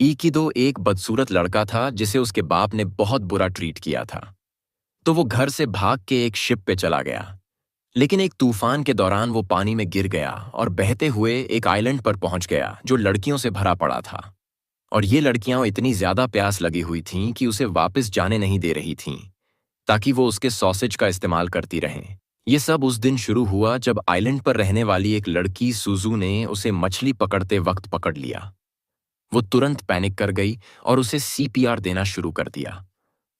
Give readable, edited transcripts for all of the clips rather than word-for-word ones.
ईकिदो एक बदसूरत लड़का था जिसे उसके बाप ने बहुत बुरा ट्रीट किया था। तो वो घर से भाग के एक शिप पे चला गया। लेकिन एक तूफान के दौरान वो पानी में गिर गया और बहते हुए एक आइलैंड पर पहुंच गया जो लड़कियों से भरा पड़ा था। और ये लड़कियां इतनी ज्यादा प्यास लगी हुई थीं कि उसे वापस जाने नहीं दे रही थीं, ताकि वो उसके सॉसेज का इस्तेमाल करती रहें। ये सब उस दिन शुरू हुआ जब आइलैंड पर रहने वाली एक लड़की सुजू ने उसे मछली पकड़ते वक्त पकड़ लिया। वो तुरंत पैनिक कर गई और उसे सीपीआर देना शुरू कर दिया।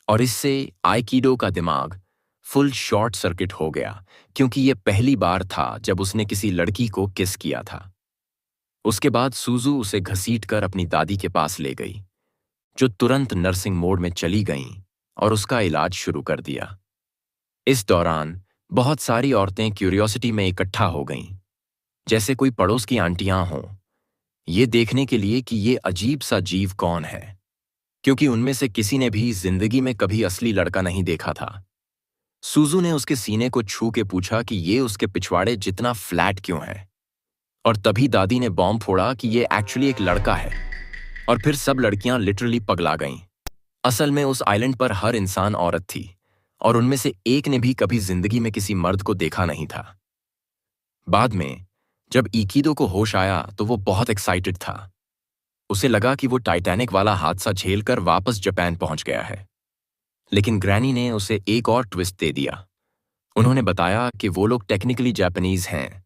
और इससे आइकिडो का दिमाग फुल शॉर्ट सर्किट हो गया, क्योंकि ये पहली बार था जब उसने किसी लड़की को किस किया था। उसके बाद सुजू उसे घसीटकर अपनी दादी के पास ले गई, जो तुरंत नर्सिंग मोड में चली गईं और उसका इलाज शुरू कर दिया। इस दौरान बहुत सारी औरतें क्यूरियोसिटी में इकट्ठा हो गईं, जैसे कोई पड़ोस की आंटियां हों, ये देखने के लिए कि ये अजीब सा जीव कौन है, क्योंकि उनमें से किसी ने भी जिंदगी में कभी असली लड़का नहीं देखा था। सुजू ने उसके सीने को छू के पूछा कि ये उसके पिछवाड़े जितना फ्लैट क्यों है, और तभी दादी ने बॉम्ब फोड़ा कि ये एक्चुअली एक लड़का है। और फिर सब लड़कियां लिटरली पगला गईं। असल में उस आइलैंड पर हर इंसान औरत थी, और उनमें से एक ने भी कभी जिंदगी में किसी मर्द को देखा नहीं था। बाद में जब ईकिदो को होश आया तो वो बहुत एक्साइटेड था। उसे लगा कि वो टाइटैनिक वाला हादसा झेलकर वापस जापान पहुंच गया है। लेकिन ग्रैनी ने उसे एक और ट्विस्ट दे दिया। उन्होंने बताया कि वो लोग टेक्निकली जापानीज हैं,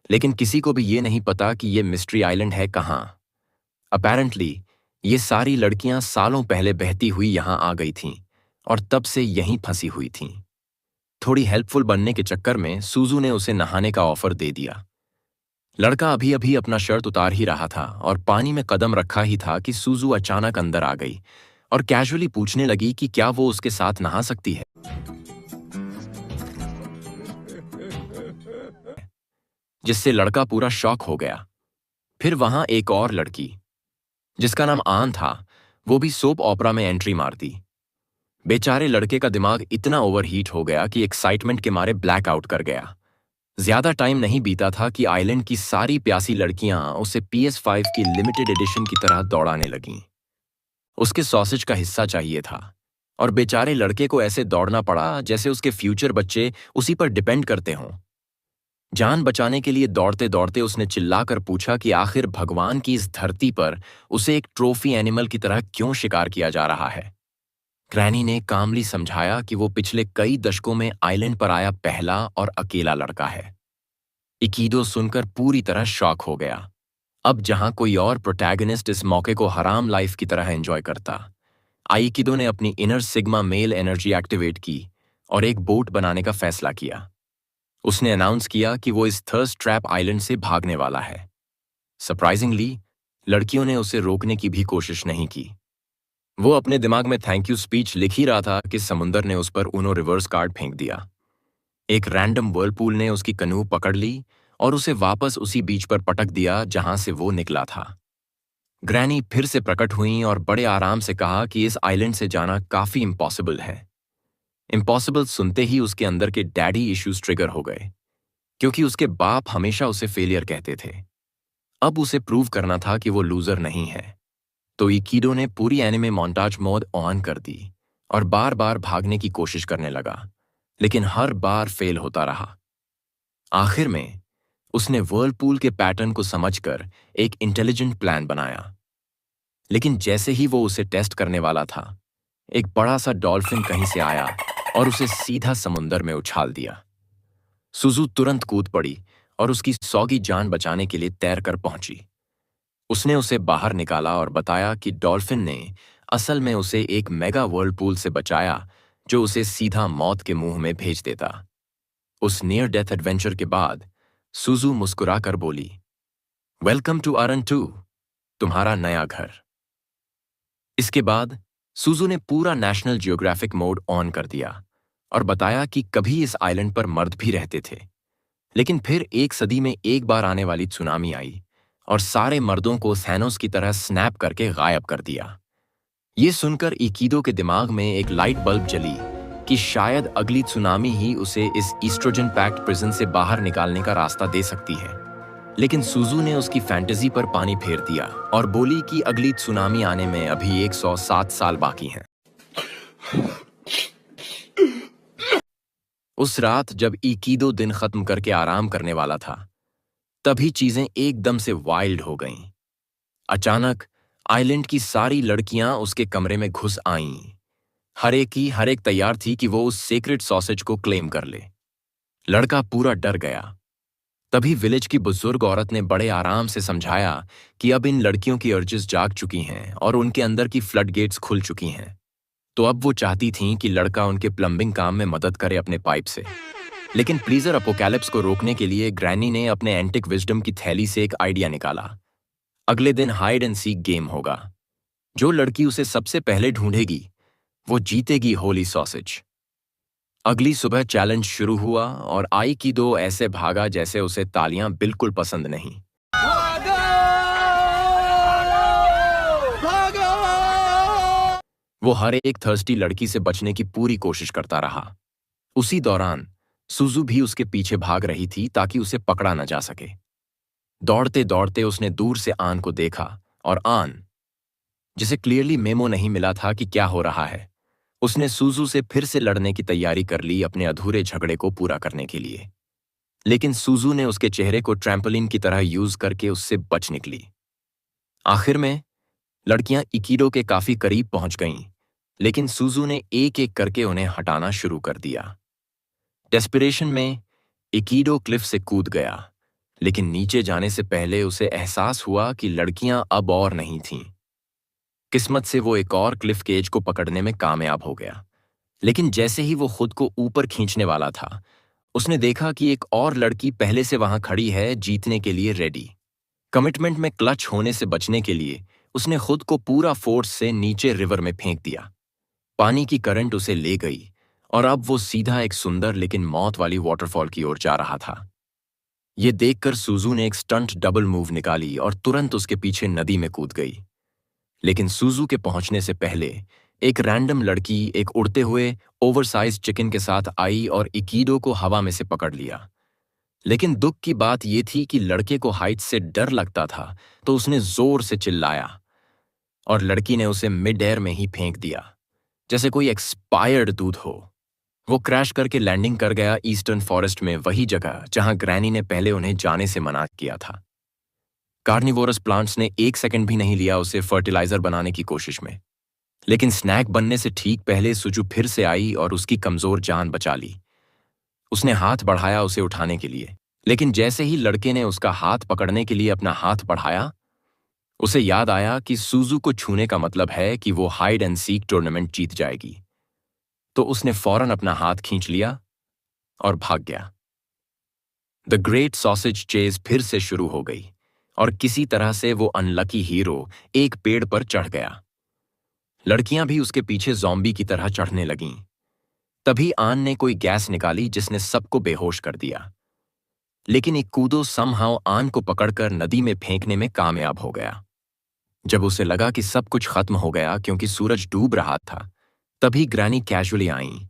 लेकिन किसी को भी ये नहीं पता कि ये मिस्ट्री आइलैंड है कहाँ। अपैरेंटली ये सारी लड़कियां सालों पहले बहती हुई यहां आ गई थीं और तब से यहीं फंसी हुई थीं। थोड़ी हेल्पफुल बनने के चक्कर में सुजू ने उसे नहाने का ऑफर दे दिया। लड़का अभी अभी अपना शर्ट उतार ही रहा था और पानी में कदम रखा ही था कि सुजू अचानक अंदर आ गई और कैजुअली पूछने लगी कि क्या वो उसके साथ नहा सकती है, जिससे लड़का पूरा शॉक हो गया। फिर वहां एक और लड़की, जिसका नाम आन था, वो भी सोप ऑपरा में एंट्री मार दी। बेचारे लड़के का दिमाग इतना ओवरहीट हो गया कि एक्साइटमेंट के मारे ब्लैकआउट कर गया। ज्यादा टाइम नहीं बीता था कि आइलैंड की सारी प्यासी लड़कियां उसे PS5 की लिमिटेड एडिशन की तरह दौड़ाने लगीं। उसके सॉसेज का हिस्सा चाहिए था, और बेचारे लड़के को ऐसे दौड़ना पड़ा जैसे उसके फ्यूचर बच्चे उसी पर डिपेंड करते हों। जान बचाने के लिए दौड़ते दौड़ते उसने चिल्लाकर पूछा कि आखिर भगवान की इस धरती पर उसे एक ट्रॉफी एनिमल की तरह क्यों शिकार किया जा रहा है। ग्रैनी ने कामली समझाया कि वो पिछले कई दशकों में आइलैंड पर आया पहला और अकेला लड़का है। इकीदो सुनकर पूरी तरह शॉक हो गया। अब जहां कोई और प्रोटैगनिस्ट इस मौके को हराम लाइफ की तरह एंजॉय करता, आइकिदो ने अपनी inner sigma male energy activate की और एक बोट बनाने का फैसला किया। उसने अनाउंस किया कि वो इस थर्स्ट ट्रैप आइलैंड से भागने वाला है। सरप्राइजिंगली लड़कियों ने उसे रोकने की भी कोशिश नहीं की। वो अपने दिमाग में थैंक यू स्पीच लिख ही रहा था कि समुंदर ने उस पर उनो रिवर्स कार्ड फेंक दिया। एक रैंडम व्हर्लपूल ने उसकी कनू पकड़ ली और उसे वापस उसी बीच पर पटक दिया जहां से वो निकला था। ग्रैनी फिर से प्रकट हुई और बड़े आराम से कहा कि इस आइलैंड से जाना काफी इम्पॉसिबल है। इम्पॉसिबल सुनते ही उसके अंदर के डैडी इश्यूज ट्रिगर हो गए, क्योंकि उसके बाप हमेशा उसे फेलियर कहते थे। अब उसे प्रूव करना था कि वो लूजर नहीं है। तो इकीडो ने पूरी एनिमे मोन्टाज मोड ऑन कर दी और बार बार भागने की कोशिश करने लगा, लेकिन हर बार फेल होता रहा। आखिर में उसने व्हर्लपूल के पैटर्न को समझकर एक इंटेलिजेंट प्लान बनाया। लेकिन जैसे ही वो उसे टेस्ट करने वाला था, एक बड़ा सा डॉल्फिन कहीं से आया और उसे सीधा समुंदर में उछाल दिया। सुजू तुरंत कूद पड़ी और उसकी सौगी जान बचाने के लिए तैरकर पहुंची। उसने उसे बाहर निकाला और बताया कि डॉल्फिन ने असल में उसे एक मेगा व्हर्लपूल से बचाया जो उसे सीधा मौत के मुंह में भेज देता। उस नियर डेथ एडवेंचर के बाद सुजू मुस्कुराकर बोली, वेलकम टू आरन 2, तुम्हारा नया घर। इसके बाद सुजू ने पूरा नेशनल जियोग्राफिक मोड ऑन कर दिया और बताया कि कभी इस आइलैंड पर मर्द भी रहते थे, लेकिन फिर एक सदी में एक बार आने वाली सुनामी आई और सारे मर्दों को थैनोस की तरह स्नैप करके गायब कर दिया। ये सुनकर इकीदो के दिमाग में एक लाइट बल्ब जली कि शायद अगली सुनामी ही उसे इस ईस्ट्रोजन पैक्ड प्रिजन से बाहर निकालने का रास्ता दे सकती है। लेकिन सुजू ने उसकी फैंटेसी पर पानी फेर दिया और बोली कि अगली सुनामी आने में अभी 107 साल बाकी हैं। उस रात जब इकीदो दिन खत्म करके आराम करने वाला था, तभी चीजें एकदम से वाइल्ड हो गईं। अचानक आइलैंड की सारी लड़कियां उसके कमरे में घुस आईं। हर एक तैयार थी कि वो उस सीक्रेट सॉसेज को क्लेम कर ले। लड़का पूरा डर गया। तभी विलेज की बुजुर्ग औरत ने बड़े आराम से समझाया कि अब इन लड़कियों की अर्जेस जाग चुकी हैं और उनके अंदर की फ्लड गेट्स खुल चुकी हैं। तो अब वो चाहती थीं कि लड़का उनके प्लम्बिंग काम में मदद करे अपने पाइप से। लेकिन प्लीजर अपोकैलिप्स को रोकने के लिए ग्रैनी ने अपने एंटिक विजडम की थैली से एक आइडिया निकाला। अगले दिन हाइड एंड सीक गेम होगा। जो लड़की उसे सबसे पहले ढूंढेगी वो जीतेगी होली सॉसेज। अगली सुबह चैलेंज शुरू हुआ और आइकिदो ऐसे भागा जैसे उसे तालियां बिल्कुल पसंद नहीं। वो हर एक थर्स्टी लड़की से बचने की पूरी कोशिश करता रहा। उसी दौरान सुजू भी उसके पीछे भाग रही थी ताकि उसे पकड़ा न जा सके। दौड़ते दौड़ते उसने दूर से आन को देखा और आन, जिसे क्लियरली मेमो नहीं मिला था कि क्या हो रहा है, उसने सुजू से फिर से लड़ने की तैयारी कर ली अपने अधूरे झगड़े को पूरा करने के लिए। लेकिन सुजू ने उसके चेहरे को ट्रैम्पोलिन की तरह यूज करके उससे बच निकली। आखिर में लड़कियां इकीडो के काफी करीब पहुंच गईं, लेकिन सुजू ने एक एक करके उन्हें हटाना शुरू कर दिया। डेस्पिरेशन में इकीडो क्लिफ से कूद गया, लेकिन नीचे जाने से पहले उसे एहसास हुआ कि लड़कियां अब और नहीं थीं। किस्मत से वो एक और क्लिफ केज को पकड़ने में कामयाब हो गया, लेकिन जैसे ही वो खुद को ऊपर खींचने वाला था, उसने देखा कि एक और लड़की पहले से वहां खड़ी है, जीतने के लिए रेडी। कमिटमेंट में क्लच होने से बचने के लिए उसने खुद को पूरा फोर्स से नीचे रिवर में फेंक दिया। पानी की करंट उसे ले गई और अब वो सीधा एक सुंदर लेकिन मौत वाली वाटरफॉल की ओर जा रहा था। ये देखकर सुजू ने एक स्टंट डबल मूव निकाली और तुरंत उसके पीछे नदी में कूद गई। लेकिन सुजू के पहुंचने से पहले एक रैंडम लड़की एक उड़ते हुए ओवरसाइज चिकन के साथ आई और इकीडो को हवा में से पकड़ लिया। लेकिन दुख की बात यह थी कि लड़के को हाइट से डर लगता था, तो उसने जोर से चिल्लाया और लड़की ने उसे मिड एयर में ही फेंक दिया, जैसे कोई एक्सपायर्ड दूध हो। वो क्रैश करके लैंडिंग कर गया ईस्टर्न फॉरेस्ट में, वही जगह जहां ग्रैनी ने पहले उन्हें जाने से मना किया था। कार्निवोरस प्लांट्स ने एक सेकंड भी नहीं लिया उसे फर्टिलाइजर बनाने की कोशिश में। लेकिन स्नैक बनने से ठीक पहले सुजू फिर से आई और उसकी कमजोर जान बचा ली। उसने हाथ बढ़ाया उसे उठाने के लिए, लेकिन जैसे ही लड़के ने उसका हाथ पकड़ने के लिए अपना हाथ बढ़ाया, उसे याद आया कि सुजू को छूने का मतलब है कि वो हाइड एंड सीक टूर्नामेंट जीत जाएगी। तो उसने फौरन अपना हाथ खींच लिया और भाग गया। द ग्रेट सॉसेज चेज फिर से शुरू हो गई और किसी तरह से वो अनलकी हीरो एक पेड़ पर चढ़ गया। लड़कियां भी उसके पीछे ज़ॉम्बी की तरह चढ़ने लगीं। तभी आन ने कोई गैस निकाली जिसने सबको बेहोश कर दिया। लेकिन एक कूदो समहाउ आन को पकड़कर नदी में फेंकने में कामयाब हो गया। जब उसे लगा कि सब कुछ खत्म हो गया क्योंकि सूरज डूब रहा था, तभी ग्रैनी कैजुअली आईं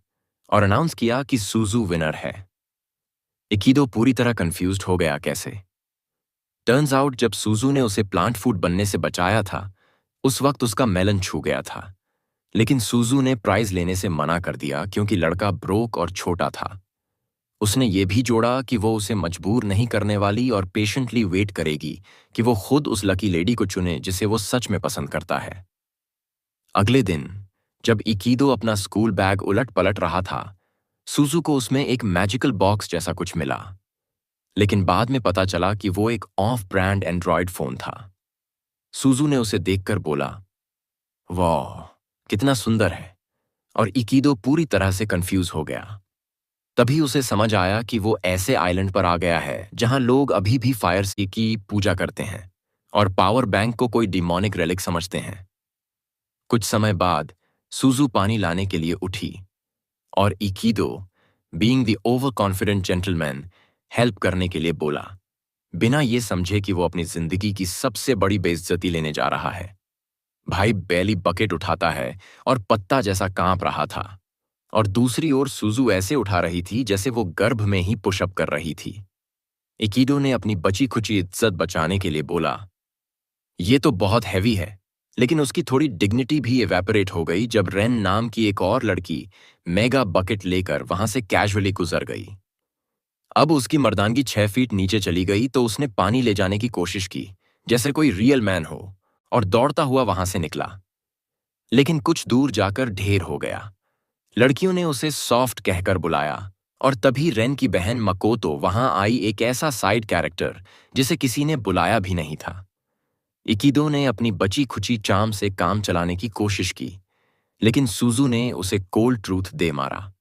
और अनाउंस किया कि सुजू विनर है। इकीडो पूरी तरह कंफ्यूज्ड हो गया कैसे। टर्न्स आउट जब सुजू ने उसे प्लांट फूड बनने से बचाया था, उस वक्त उसका मेलन छू गया था। लेकिन सुजू ने प्राइज लेने से मना कर दिया क्योंकि लड़का ब्रोक और छोटा था। उसने ये भी जोड़ा कि वो उसे मजबूर नहीं करने वाली और पेशेंटली वेट करेगी कि वो खुद उस लकी लेडी को चुने जिसे वो सच में पसंद करता है। अगले दिन जब इकीडो अपना स्कूल बैग उलट पलट रहा था, सुजू को उसमें एक मैजिकल बॉक्स जैसा कुछ मिला। लेकिन बाद में पता चला कि वो एक ऑफ ब्रांड एंड्रॉयड फोन था। सुजू ने उसे देखकर बोला, वाह कितना सुंदर है, और इकीडो पूरी तरह से कंफ्यूज हो गया। तभी उसे समझ आया कि वो ऐसे आइलैंड पर आ गया है जहां लोग अभी भी फायर की पूजा करते हैं और पावर बैंक को कोई डिमोनिक रेलिक समझते हैं। कुछ समय बाद सुजू पानी लाने के लिए उठी और इकीडो, being the over confident gentleman, help करने के लिए बोला, बिना ये समझे कि वो अपनी जिंदगी की सबसे बड़ी बेइज्जती लेने जा रहा है। भाई बैली बकेट उठाता है और पत्ता जैसा कांप रहा था, और दूसरी ओर सुजू ऐसे उठा रही थी जैसे वो गर्भ में ही पुशअप कर रही थी। इकीडो ने अपनी बची खुची इज्जत बचाने के लिए बोला, ये तो बहुत हैवी है। लेकिन उसकी थोड़ी डिग्निटी भी इवेपोरेट हो गई जब रेन नाम की एक और लड़की मेगा बकेट लेकर वहां से कैजुअली गुजर गई। अब उसकी मर्दानगी 6 फीट नीचे चली गई तो उसने पानी ले जाने की कोशिश की, जैसे कोई रियल मैन हो, और दौड़ता हुआ वहां से निकला। लेकिन कुछ दूर जाकर ढेर हो गया। लड़कियों ने उसे सॉफ्ट कहकर बुलाया, और तभी रेन की बहन मकोतो वहां आई, एक ऐसा साइड कैरेक्टर जिसे किसी ने बुलाया भी नहीं था। इकिदो ने अपनी बची खुची चाम से काम चलाने की कोशिश की, लेकिन सुजू ने उसे कोल्ड ट्रूथ दे मारा।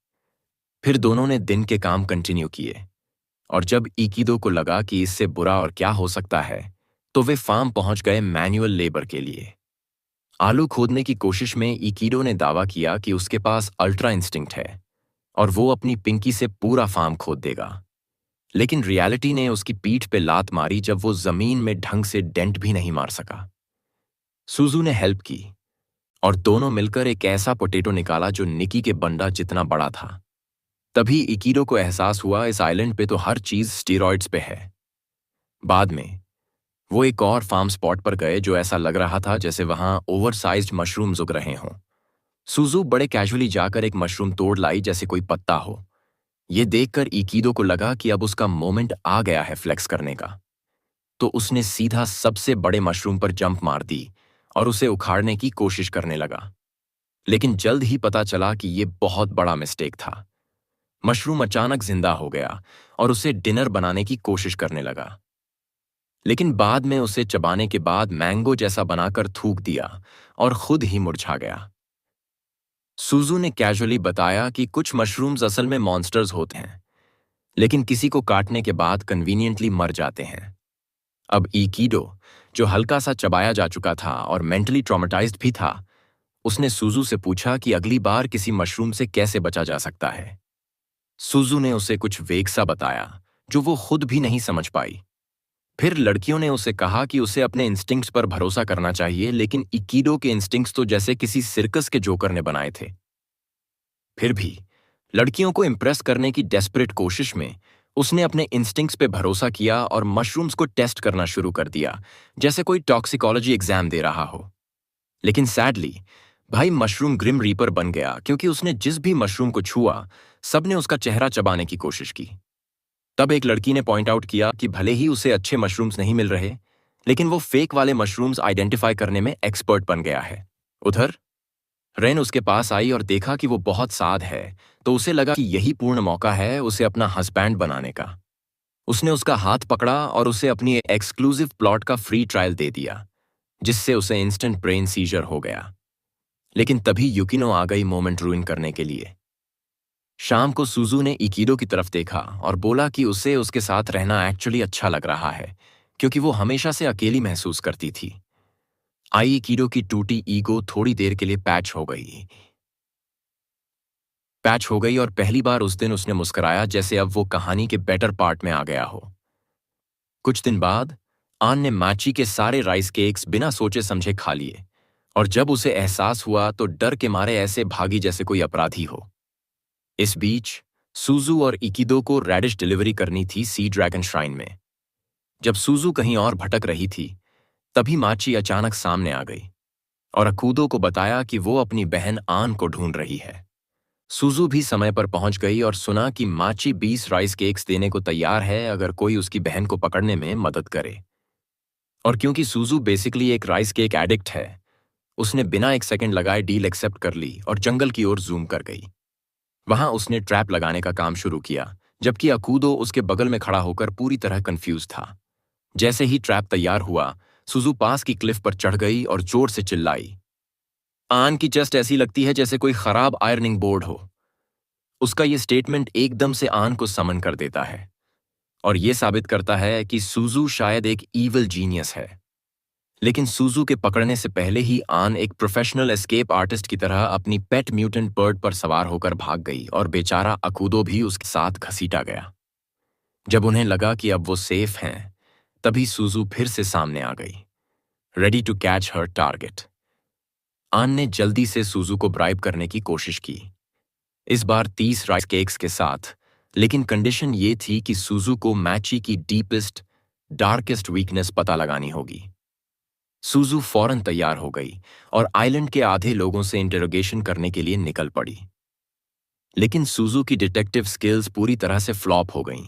फिर दोनों ने दिन के काम कंटिन्यू किए, और जब इकिदो को लगा कि इससे बुरा और क्या हो सकता है, तो वे फार्म पहुंच गए मैनुअल लेबर के लिए। आलू खोदने की कोशिश में इकिडो ने दावा किया कि उसके पास अल्ट्रा इंस्टिंक्ट है और वो अपनी पिंकी से पूरा फार्म खोद देगा। लेकिन रियलिटी ने उसकी पीठ पे लात मारी जब वो जमीन में ढंग से डेंट भी नहीं मार सका। सुजू ने हेल्प की, और दोनों मिलकर एक ऐसा पोटैटो निकाला जो निकी के बंडा जितना बड़ा था। तभी इकिडो को एहसास हुआ, इस आइलैंड पे तो हर चीज स्टीरॉइड्स पे है। बाद में वो एक और फार्म स्पॉट पर गए जो ऐसा लग रहा था जैसे वहां ओवरसाइज्ड मशरूम्स उग रहे हों। सुजू बड़े कैजुअली जाकर एक मशरूम तोड़ लाई जैसे कोई पत्ता हो। ये देखकर इकीदो को लगा कि अब उसका मोमेंट आ गया है फ्लेक्स करने का। तो उसने सीधा सबसे बड़े मशरूम पर जंप मार दी और उसे उखाड़ने की कोशिश करने लगा। लेकिन जल्द ही पता चला कि ये बहुत बड़ा मिस्टेक था। मशरूम अचानक जिंदा हो गया और उसे डिनर बनाने की कोशिश करने लगा। लेकिन बाद में उसे चबाने के बाद मैंगो जैसा बनाकर थूक दिया और खुद ही मुरझा गया। सुजू ने कैजुअली बताया कि कुछ मशरूम्स असल में मॉन्स्टर्स होते हैं, लेकिन किसी को काटने के बाद कन्वीनियंटली मर जाते हैं। अब इकीडो, जो हल्का सा चबाया जा चुका था और मेंटली ट्रॉमेटाइज्ड भी था, उसने सुजू से पूछा कि अगली बार किसी मशरूम से कैसे बचा जा सकता है। सुजू ने उसे कुछ वेग सा बताया जो वो खुद भी नहीं समझ पाई। फिर लड़कियों ने उसे कहा कि उसे अपने इंस्टिंक्ट्स पर भरोसा करना चाहिए, लेकिन इकीडो के इंस्टिंक्ट्स तो जैसे किसी सर्कस के जोकर ने बनाए थे। फिर भी लड़कियों को इम्प्रेस करने की डेस्परेट कोशिश में उसने अपने इंस्टिंक्ट्स पे भरोसा किया और मशरूम्स को टेस्ट करना शुरू कर दिया, जैसे कोई टॉक्सिकोलॉजी एग्जाम दे रहा हो। लेकिन सैडली भाई मशरूम ग्रिम रीपर बन गया, क्योंकि उसने जिस भी मशरूम को छुआ सबने उसका चेहरा चबाने की कोशिश की। तब एक लड़की ने पॉइंट आउट किया कि भले ही उसे अच्छे मशरूम्स नहीं मिल रहे, लेकिन वो फेक वाले मशरूम्स आइडेंटिफाई करने में एक्सपर्ट बन गया है। उधर रेन उसके पास आई और देखा कि वो बहुत साध है, तो उसे लगा कि यही पूर्ण मौका है उसे अपना हस्बैंड बनाने का। उसने उसका हाथ पकड़ा और उसे अपनी एक्सक्लूसिव प्लॉट का फ्री ट्रायल दे दिया, जिससे उसे इंस्टेंट ब्रेन सीजर हो गया। लेकिन तभी युकिनो आ गई मोमेंट रूइन करने के लिए। शाम को सुजू ने इकीडो की तरफ देखा और बोला कि उसे उसके साथ रहना एक्चुअली अच्छा लग रहा है, क्योंकि वो हमेशा से अकेली महसूस करती थी। आई इकीडो की टूटी ईगो थोड़ी देर के लिए पैच हो गई और पहली बार उस दिन उसने मुस्कुराया जैसे अब वो कहानी के बेटर पार्ट में आ गया हो। कुछ दिन बाद आन ने माची के सारे राइस केक्स बिना सोचे समझे खा लिए, और जब उसे एहसास हुआ तो डर के मारे ऐसे भागी जैसे कोई अपराधी हो। इस बीच सुजू और इकिदो को रेडिश डिलीवरी करनी थी सी ड्रैगन श्राइन में। जब सुजू कहीं और भटक रही थी, तभी माची अचानक सामने आ गई और अकूदो को बताया कि वो अपनी बहन आन को ढूंढ रही है। सुजू भी समय पर पहुंच गई और सुना कि माची 20 राइस केक्स देने को तैयार है अगर कोई उसकी बहन को पकड़ने में मदद करे। और क्योंकि सुजू बेसिकली एक राइस केक एडिक्ट है, उसने बिना एक सेकंड लगाए डील एक्सेप्ट कर ली और जंगल की ओर जूम कर गई। वहां उसने ट्रैप लगाने का काम शुरू किया, जबकि अकूदो उसके बगल में खड़ा होकर पूरी तरह कंफ्यूज था। जैसे ही ट्रैप तैयार हुआ, सुजू पास की क्लिफ पर चढ़ गई और जोर से चिल्लाई, आन की चेस्ट ऐसी लगती है जैसे कोई खराब आयरनिंग बोर्ड हो। उसका ये स्टेटमेंट एकदम से आन को समन कर देता है और ये साबित करता है कि सुजू शायद एक ईविल जीनियस है। लेकिन सुजू के पकड़ने से पहले ही आन एक प्रोफेशनल एस्केप आर्टिस्ट की तरह अपनी पेट म्यूटेंट बर्ड पर सवार होकर भाग गई और बेचारा अकूदो भी उसके साथ घसीटा गया। जब उन्हें लगा कि अब वो सेफ हैं, तभी सुजू फिर से सामने आ गई, ready to catch her target. आन ने जल्दी से सुजू को ब्राइब करने की कोशिश की, इस बार 30 राइस केक्स के साथ, लेकिन कंडीशन ये थी कि सूजू को मैची की डीपेस्ट डार्केस्ट वीकनेस पता लगानी होगी। सूजू फौरन तैयार हो गई और आइलैंड के आधे लोगों से इंटरोगेशन करने के लिए निकल पड़ी। लेकिन सूजू की डिटेक्टिव स्किल्स पूरी तरह से फ्लॉप हो गईं।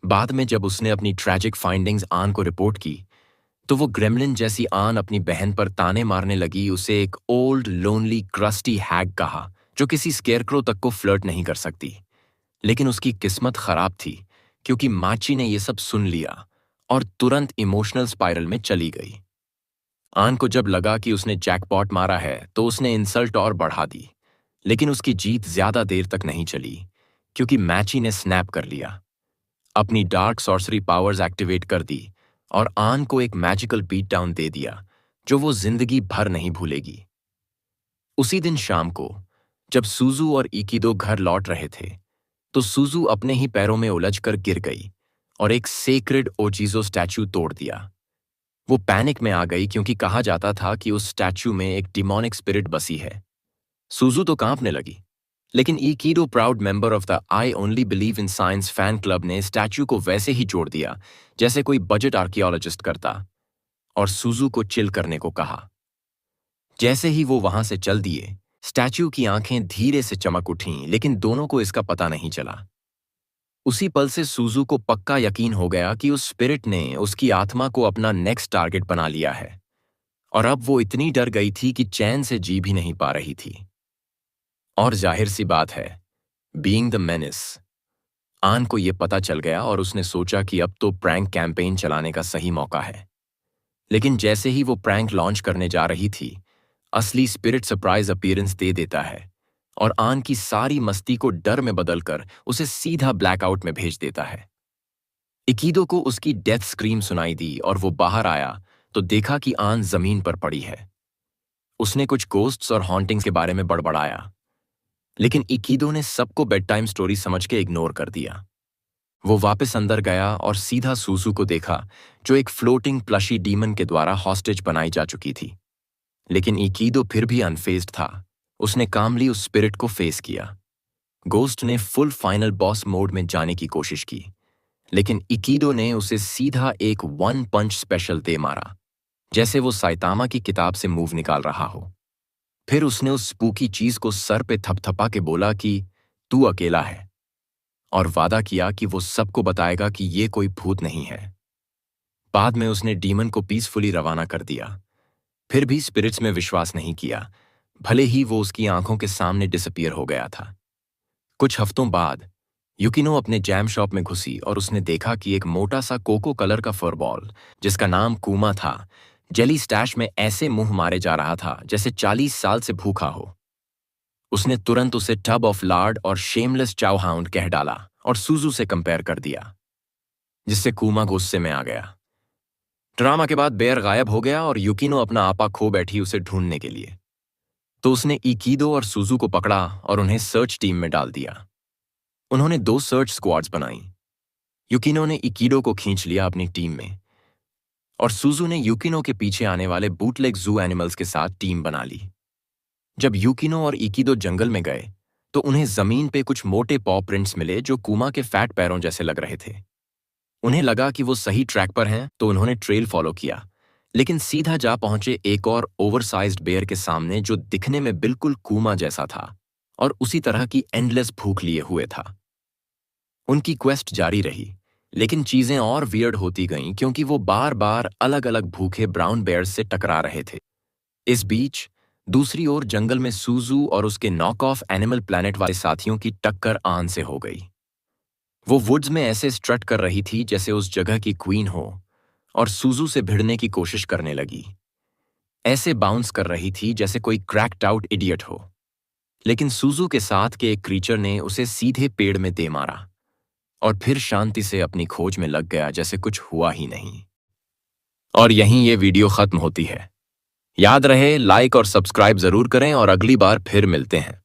बाद में जब उसने अपनी ट्रैजिक फाइंडिंग्स आन को रिपोर्ट की तो वो ग्रेमलिन जैसी आन अपनी बहन पर ताने मारने लगी, उसे एक ओल्ड लोनली क्रस्टी हैग कहा जो किसी स्केयरक्रो तक को फ्लर्ट नहीं कर सकती। लेकिन उसकी किस्मत खराब थी क्योंकि माची ने यह सब सुन लिया और तुरंत इमोशनल स्पाइरल में चली गई। आन को जब लगा कि उसने जैकपॉट मारा है तो उसने इंसल्ट और बढ़ा दी, लेकिन उसकी जीत ज्यादा देर तक नहीं चली क्योंकि मैची ने स्नैप कर लिया, अपनी डार्क सॉर्सरी पावर्स एक्टिवेट कर दी और आन को एक मैजिकल बीट डाउन दे दिया जो वो जिंदगी भर नहीं भूलेगी। उसी दिन शाम को जब सूजू और इकिदो घर लौट रहे थे तो सूजू अपने ही पैरों में उलझकर गिर गई और एक सेक्रेड ओजीजो स्टैचू तोड़ दिया। वो पैनिक में आ गई क्योंकि कहा जाता था कि उस स्टैचू में एक डिमोनिक स्पिरिट बसी है। सूजू तो कांपने लगी, लेकिन इकिडो, proud member of the I only believe in science fan club, ने स्टैचू को वैसे ही जोड़ दिया जैसे कोई बजट आर्कियोलॉजिस्ट करता और सूजू को चिल करने को कहा। जैसे ही वो वहां से चल दिए, स्टैचू की आंखें धीरे से चमक उठीं, लेकिन दोनों को इसका पता नहीं चला। उसी पल से सूजू को पक्का यकीन हो गया कि उस स्पिरिट ने उसकी आत्मा को अपना नेक्स्ट टारगेट बना लिया है और अब वो इतनी डर गई थी कि चैन से जी भी नहीं पा रही थी। और जाहिर सी बात है, बीइंग द मेनिस, आन को यह पता चल गया और उसने सोचा कि अब तो प्रैंक कैंपेन चलाने का सही मौका है। लेकिन जैसे ही वो प्रैंक लॉन्च करने जा रही थी, असली स्पिरिट सरप्राइज अपीयरेंस दे देता है और आन की सारी मस्ती को डर में बदलकर उसे सीधा ब्लैकआउट में भेज देता है। इकिदो को उसकी डेथ स्क्रीम सुनाई दी और वो बाहर आया तो देखा कि आन जमीन पर पड़ी है। उसने कुछ गोस्ट्स और हॉन्टिंग्स के बारे में बड़बड़ाया, लेकिन इकिदो ने सबको बेड टाइम स्टोरी समझ के इग्नोर कर दिया। वो वापस अंदर गया और सीधा सूजू को देखा जो एक फ्लोटिंग प्लशी डीमन के द्वारा हॉस्टेज बनाई जा चुकी थी। लेकिन इकिदो फिर भी अनफेज्ड था। उसने कामली उस स्पिरिट को फेस किया। गोस्ट ने फुल फाइनल बॉस मोड में जाने की कोशिश की, लेकिन इकिडो ने उसे सीधा एक वन पंच स्पेशल दे मारा, जैसे वो साइतामा की किताब से मूव निकाल रहा हो। फिर उसने उस स्पूकी चीज को सर पे थपथपा के बोला कि तू अकेला है, और वादा किया कि वो सबको बताएगा कि ये कोई भूत नहीं है। बाद में उसने डीमन को पीसफुली रवाना कर दिया। फिर भी स्पिरिट्स में विश्वास नहीं किया, भले ही वो उसकी आंखों के सामने डिसअपीयर हो गया था। कुछ हफ्तों बाद युकिनो अपने जैम शॉप में घुसी और उसने देखा कि एक मोटा सा कोको कलर का फुटबॉल, जिसका नाम कूमा था, जेली स्टैश में ऐसे मुंह मारे जा रहा था जैसे 40 साल से भूखा हो। उसने तुरंत उसे टब ऑफ लार्ड और शेमलेस चाउहाउंड कह डाला और सूजू से कंपेयर कर दिया, जिससे कूमा गुस्से में आ गया। ड्रामा के बाद बेयर गायब हो गया और युकिनो अपना आपा खो बैठी उसे ढूंढने के लिए। तो उसने इकिदो और सूजू को पकड़ा और उन्हें सर्च टीम में डाल दिया। उन्होंने 2 सर्च स्क्वाड्स बनाई। युकिनो ने इकिडो को खींच लिया अपनी टीम में और सूजू ने युकिनो के पीछे आने वाले बूटलेग जू एनिमल्स के साथ टीम बना ली। जब युकिनो और इकिडो जंगल में गए तो उन्हें जमीन पे कुछ मोटे पॉ प्रिंट्स मिले जो कूमा के फैट पैरों जैसे लग रहे थे। उन्हें लगा कि वो सही ट्रैक पर हैं, तो उन्होंने ट्रेल फॉलो किया, लेकिन सीधा जा पहुंचे एक और ओवरसाइज्ड बेयर के सामने जो दिखने में बिल्कुल कूमा जैसा था और उसी तरह की एंडलेस भूख लिए हुए था। उनकी क्वेस्ट जारी रही, लेकिन चीजें और वियर्ड होती गईं क्योंकि वो बार बार अलग अलग भूखे ब्राउन बेयर्स से टकरा रहे थे। इस बीच दूसरी ओर जंगल में सूजू और उसके नॉक ऑफ एनिमल प्लैनेट वाले साथियों की टक्कर आन से हो गई। वो वुड्स में ऐसे स्ट्रट कर रही थी जैसे उस जगह की क्वीन हो और सूजू से भिड़ने की कोशिश करने लगी। ऐसे बाउंस कर रही थी जैसे कोई क्रैक्ड आउट इडियट हो। लेकिन सूजू के साथ के एक क्रीचर ने उसे सीधे पेड़ में दे मारा और फिर शांति से अपनी खोज में लग गया जैसे कुछ हुआ ही नहीं। और यहीं ये वीडियो खत्म होती है। याद रहे, लाइक और सब्सक्राइब जरूर करें और अगली बार फिर मिलते हैं।